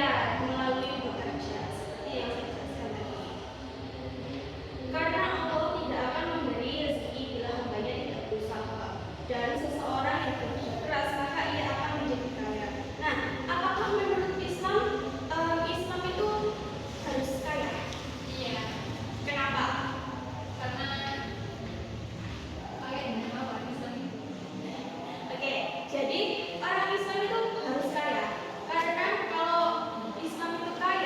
Ya, melalui bekerja seperti yang saya jelaskan tadi. Karena Allah tidak akan memberi rezeki bila hambanya tidak berusaha. Dan seseorang yang bekerja keras maka ia akan menjadi kaya. Nah, apakah menurut Islam Islam itu harus kaya? Iya, Kenapa? karena kalian dengan apa Islam itu? Oke, jadi orang Islam itu harus kaya. Karena kalau Islam itu kaya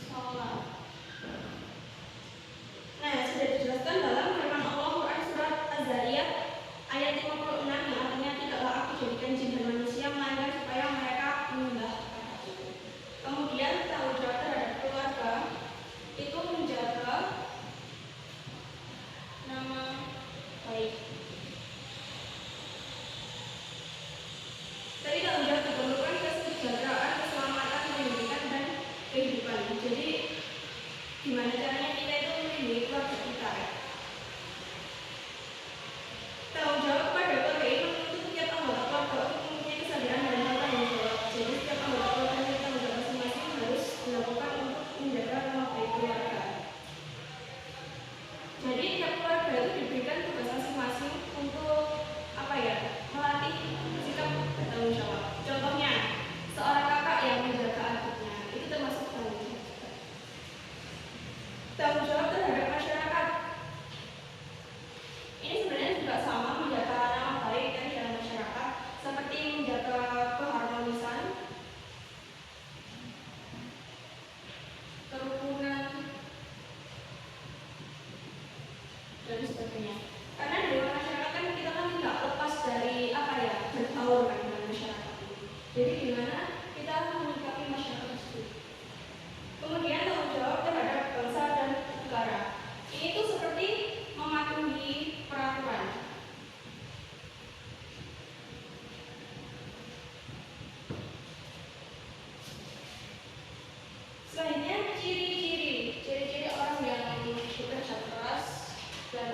sholat. Nah, sudah dijelaskan dalam firman Allah Quran surat Az-Zariyat ayat 56 yang artinya tidaklah aku jadikan jin dan manusia melainkan supaya mereka menyembah kepadaku. Kemudian tanggung jawab terhadap keluarga itu menjaga nama baik. Tadi tanggung jawab juga merupakan kesejahteraan, keselamatan, pendidikan dan kehidupan. Jadi gimana caranya kita itu melindungi keluarga kita ya? Tanggung jawab kepada keluarga ini menuntut setiap anggota keluarga untuk mempunyai kesadaran dan tanggung jawab. Jadi setiap anggota keluarga yang tanggung jawab masing-masing harus dilakukan untuk menjaga nama baik keluarga. Jadi tiap keluarga itu diberikan tugas masing-masing untuk apa ya? Melatih sikap bertanggung jawab. Contohnya, seorang kakak yang menjaga adiknya itu termasuk tanggung jawab. Tanggung jawab terhadap masyarakat ini sebenarnya juga sama, menjaga nama baik kan dalam masyarakat, seperti menjaga keharmonisan, kerukunan, dan sebagainya. Karena di dalam masyarakat kan kita kan tidak lepas dari apa ya, berbaur kan dengan masyarakat ini. Jadi gimana kita menyikapi masyarakat tersebut. Kemudian tanggung jawab terhadap bangsa dan negara. Ini tuh seperti mematuhi peraturan. Selanjutnya ciri-ciri orang yang bekerja keras dan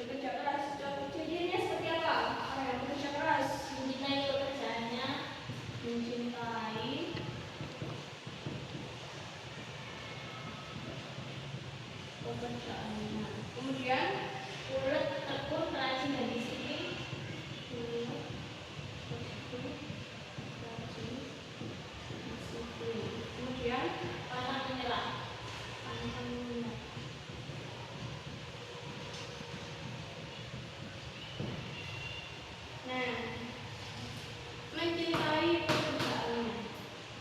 bekerja keras. Cirinya seperti apa? Orang yang bekerja keras, mencintai pekerjaannya, mencintai pekerjaannya. Kemudian ulet, tekun, rajin dan disiplin. Ulet, tekun, rajin, disiplin. Kemudian pantang menyerah. Pantang menyerah. Nah, mencintai pekerjaannya.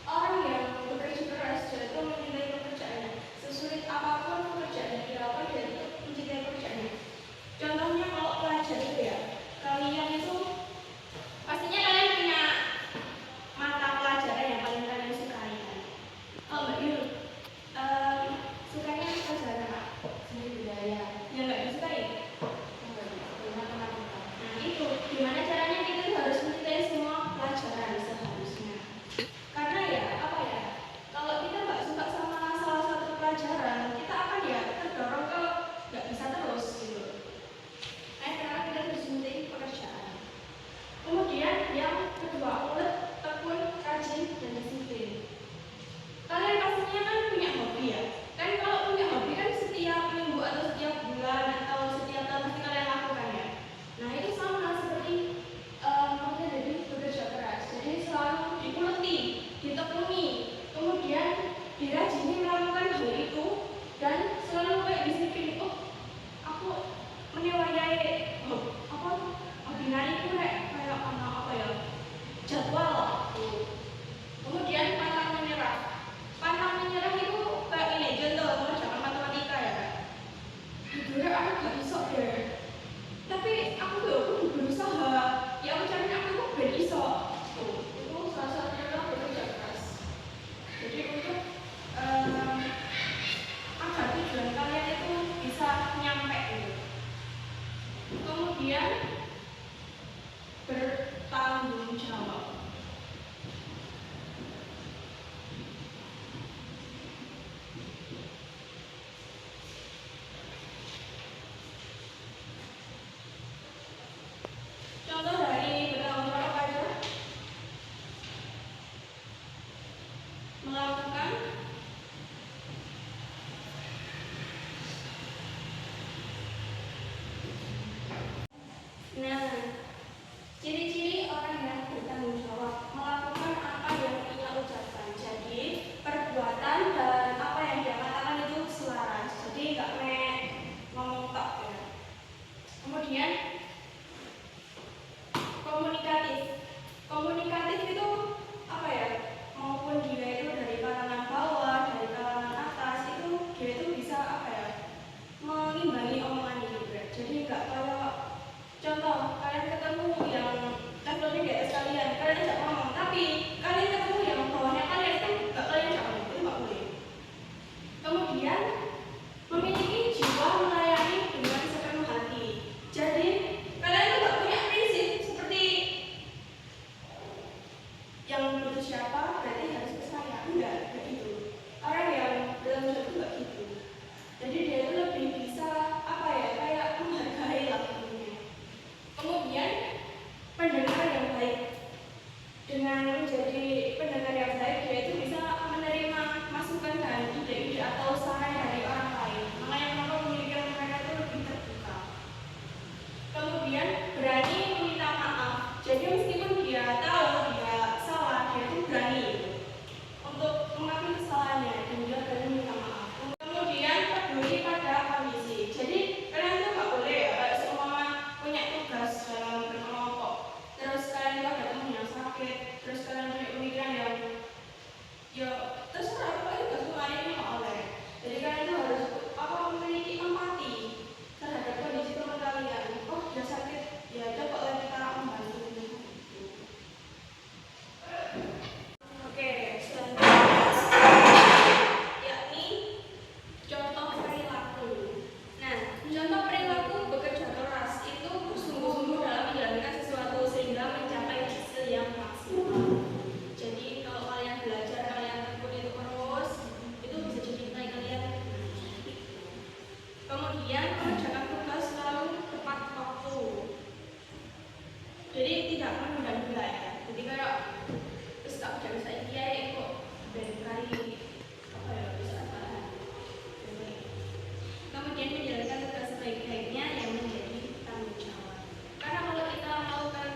Orang yang bekerja keras itu mencintai pekerjaannya. Sesulit apapun pekerjaan yang dilakukan, dia itu mencintai pekerjaannya. Contohnya kalau pelajar itu ya, kalian itu pastinya kalian punya mata pelajaran yang paling kalian sukai kan? Oh Mbak Yul, sukanya pelajaran apa? Seni budaya. Yang nggak disukai? Nah itu, gimana caranya kita tuh harus mencintai semua pelajaran seharusnya. Karena ya, apa ya, kalau kita nggak suka sama salah satu pelajaran, kita akan ya terdorong ke nggak bisa terus gitu. Karena kita harus mencintai pekerjaan. Kemudian yang kedua, ulet, tekun, rajin, dan disiplin. Kalian pastinya kan punya hobi ya. Kan kalau punya hobi kan setiap minggu atau setiap bulan atau setiap tahun pasti kalian lakukan ya. Nah itu sama seperti makanya jadi bekerja keras. Jadi selalu dikuliti, ditekuni, kemudian dirajini melakukan hal itu dan selalu kayak disiplin. Oh, aku menewayai hobi nari itu kayak apa ya, jadwal. Kemudian pantang menyerah. Pantang menyerah itu kayak ini, contoh mengerjakan matematika ya kan. Sebenarnya aku gak bisa deh. Tapi aku berusaha. Ya aku cari aku ben iso. Itu salah satunya adalah bekerja keras. Jadi untuk agar tujuan kalian itu bisa nyampe gitu. Kemudian bertanggung jawab. Contoh dari bertanggung jawab apa aja? Melakukan ciri-ciri orang yang bertanggung jawab melakukan apa yang siapa berarti harus ke saya. Enggak begitu. Orang yang dalam job itu enggak gitu. Jadi dia itu lebih bisa apa ya, kayak menghargai lah intinya. Kemudian pendengar yang baik. Dengan menjadi pendengar yang baik, dia itu bisa menerima masukan dan ide-ide atau saran dari orang lain. Makanya kenapa pemikiran mereka itu lebih terbuka. Kemudian berani meminta maaf. Jadi meskipun dia tahu dia salah, dia itu berani untuk mengakui kesalahannya dan dia berani meminta maaf. Kemudian peduli pada kondisi. Jadi kalian tuh nggak boleh ya, kayak seumpama punya tugas dalam berkelompok, terus kalian itu ada teman yang sakit, terus kalian punya pemikiran yang ya terserah apa itu semua ini nggak oleh. Jadi kalian tuh harus memiliki empati terhadap kondisi teman kalian. Oh dia sakit, ya coba kita membantu. Oke, selanjutnya yakni contoh perilaku. Nah, contoh perilaku bekerja keras itu bersungguh-sungguh dalam menjalankan sesuatu sehingga mencapai hasil yang maksimal. Jadi kalau kalian belajar, kalian tekun itu terus, itu bisa jadi nilai kalian. Kemudian mengerjakan tugas selalu tepat waktu. Jadi tidak menunda-nunda ya. Jadi kayak terus tak bisa saya kok dari kali apa ya bisa tahan. Kemudian menjalankan tugas sebaik-baiknya yang menjadi tanggung jawab. Karena kalau kita melakukan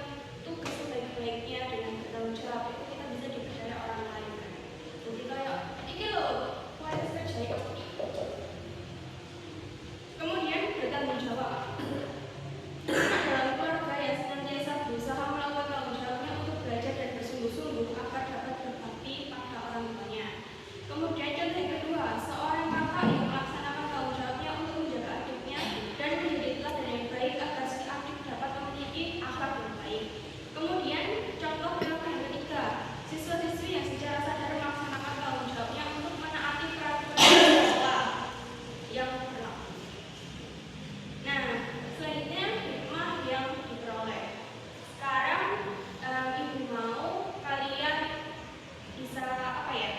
tugas sebaik-baiknya dengan bertanggung jawab itu kita bisa dipercaya orang lain. Jadi kayak ini loh kualitas kerja. Kemudian bertanggung jawab. Dalam keluarga yang senantiasa berusaha melakukan tanggung jawabnya untuk belajar dan bersungguh-sungguh agar dapat berbakti pada orang tuanya. Kemudian contoh yang kedua, seorang kakak yang melaksanakan tanggung jawabnya untuk menjaga adiknya dan menjadi teladan yang baik agar si adik dapat memiliki akhlak yang baik. Kemudian contoh perilaku yang ketiga, siswa-siswi yang secara sadar melaksanakan tanggung jawabnya untuk menaati peraturan sekolah yang berlaku. Nah, selanjutnya hikmah yang diperoleh. Sekarang ibu mau kalian bisa apa ya?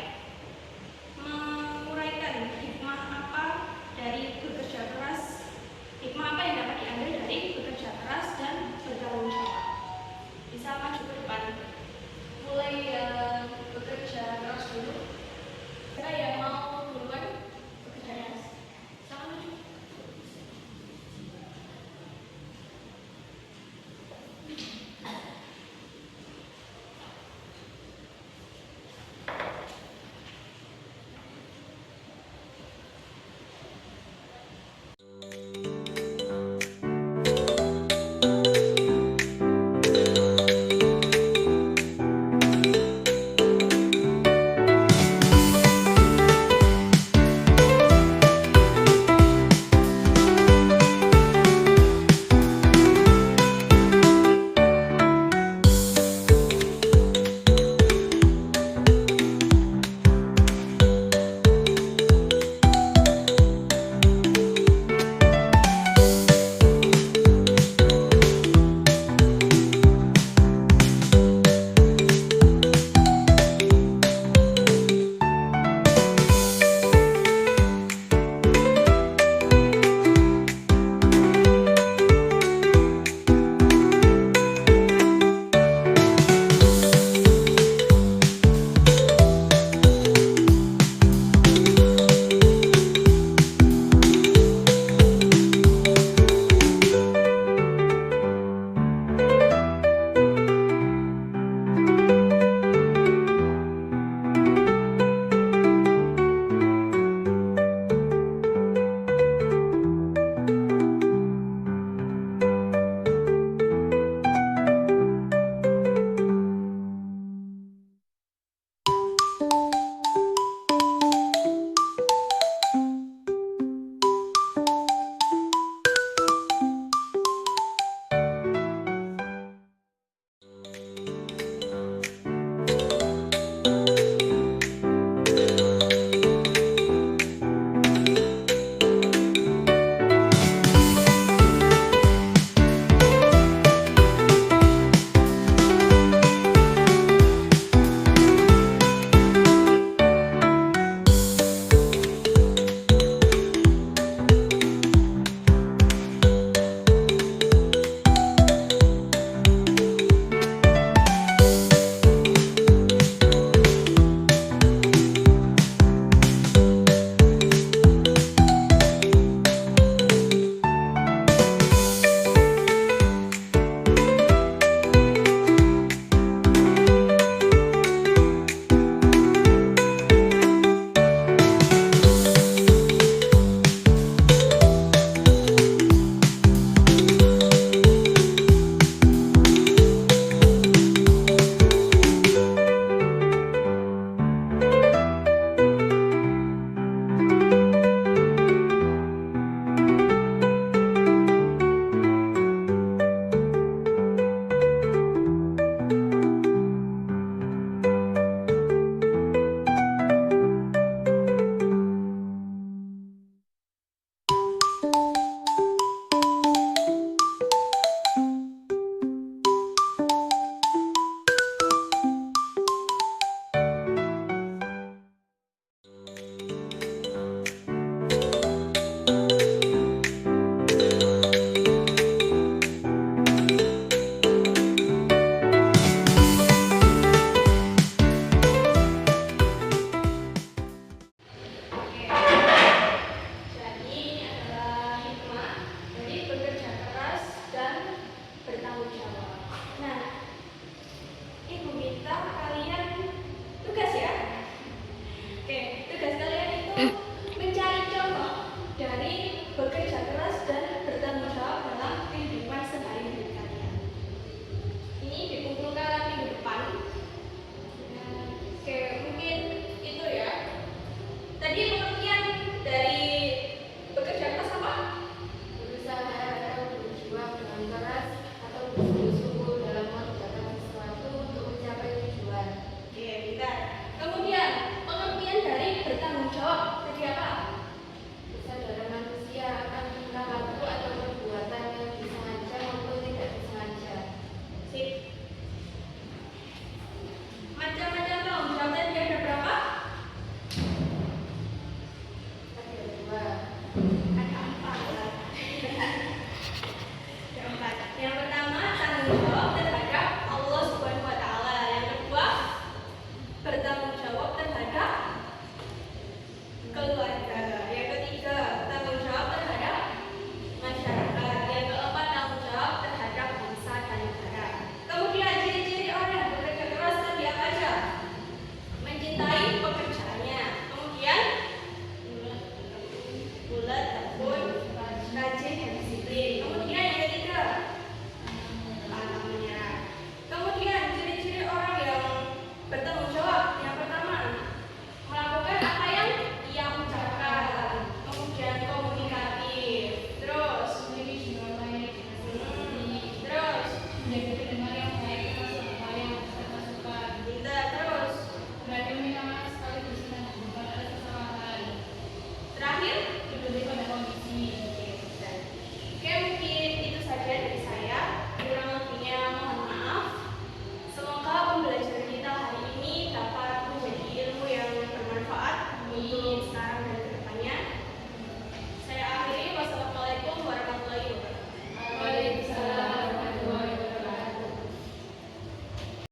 bertanggung jawab